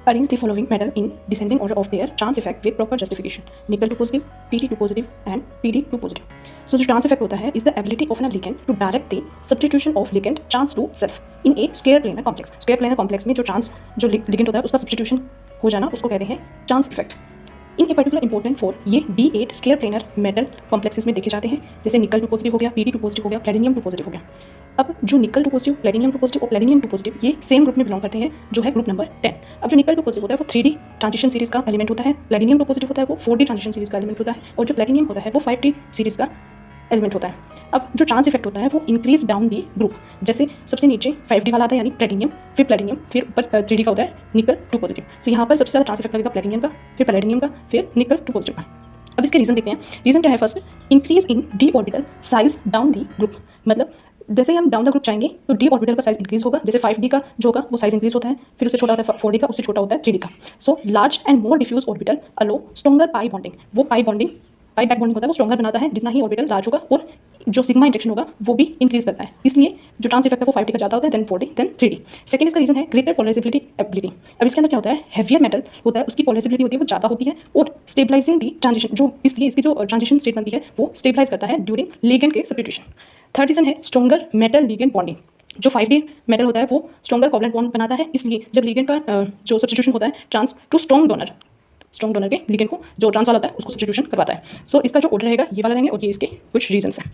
Arrange the following metal in descending order of their trans effect with proper justification. Nickel 2 positive, Pd 2 positive and Pd 2 positive. So जो trans effect होता है is the ability of an ligand to direct the substitution of ligand trans to self in a square planar complex. Square planar complex में जो trans जो ligand होता है उसका substitution हो जाना उसको कहते हैं trans effect. In a particular important for ये D8 square planar metal complexes में देखे जाते हैं, जैसे निकल 2 पॉजिटिव हो गया, Pd 2 पॉजिटिव हो गया, प्लेटिनियम 2 पॉजिटिव हो गया. अब जो निकल 2 पॉजिटिव, प्लेटिनियम 2 पॉजिटिव और प्लेटिनियम 2 पॉजिटिव ये सेम ग्रुप में बिलोंग करते हैं, जो है ग्रुप नंबर 10. अब जो निकल 2 पॉजिटिव होता है वो 3D ट्रांजिशन सीरीज का एलिमेंट होता है, प्लेटिनियम 2 पॉजिटिव होता है वो 4D ट्रांजिशन सीरीज का एलिमेंट होता है, और जो प्लेटिनियम होता है वो 5D सीरीज का एलिमेंट होता है. अब जो ट्रांस इफेक्ट होता है वो इंक्रीज डाउन दी ग्रुप, जैसे सबसे नीचे 5D वाला आता है यानी प्लेटिनियम, फिर ऊपर 3D का होता है निकल 2 पॉजिटिव. तो यहाँ पर सबसे ज़्यादा ट्रांस इफेक्ट लगेगा प्लेटिनियम का, फिर प्लेटिनियम का, फिर निकल 2 पॉजिटिव का. अब इसके रीज़न देखते हैं. रीज़न क्या है? First, increase in D orbital size down the group. मतलब जैसे हम डाउन द ग्रुप चाहेंगे तो डी ऑर्बिटल का साइज इंक्रीज होगा. जैसे 5D का जो होगा वो साइज इंक्रीज होता है, फिर उससे छोटा होता है 4D का, उससे छोटा होता है 3D का. So large and more diffuse orbital allow stronger pi bonding. वो पाई बैक बॉन्डिंग होता है वो स्ट्रॉन्गर बनाता है जितना ही ऑर्बिटल लार्ज होगा, और जो सिग्मा इंजेक्शन होगा वो भी इंक्रीज करता है. इसलिए जो ट्रांस इफेक्ट है वो 5D का ज़्यादा होता है, than 4D, than 3D. Second इसका रीजन है ग्रेटर पोलराइजेबिलिटी एबिलिटी. अब इसके अंदर क्या होता है? हेवियर मेटल होता है, उसकी पोलराइजेबिलिटी होती है वो ज़्यादा होती है, और स्टेबलाइजिंग दी ट्रांजिशन, जो इसलिए इसकी जो ट्रांजिशन स्टेट बनती है वो स्टेबलाइज करता है ड्यूरिंग लिगेंड के सब्स्टिट्यूशन. थर्ड रीजन है स्ट्रॉन्गर मेटल लिगेंड बॉन्डिंग. जो 5D मेटल होता है वो स्ट्रॉन्गर कोवलेंट बॉन्ड बनाता है, इसलिए जब लिगेंड का जो सब्स्टिट्यूशन होता है ट्रांस टू स्ट्रॉन्ग डोनर के लिगेंड को जो ट्रांस वाला होता है उसको सब्स्टिट्यूशन करवाता है. सो इसका जो ऑर्डर रहेगा ये वाला रहेंगे, और ये इसके कुछ रीजंस हैं.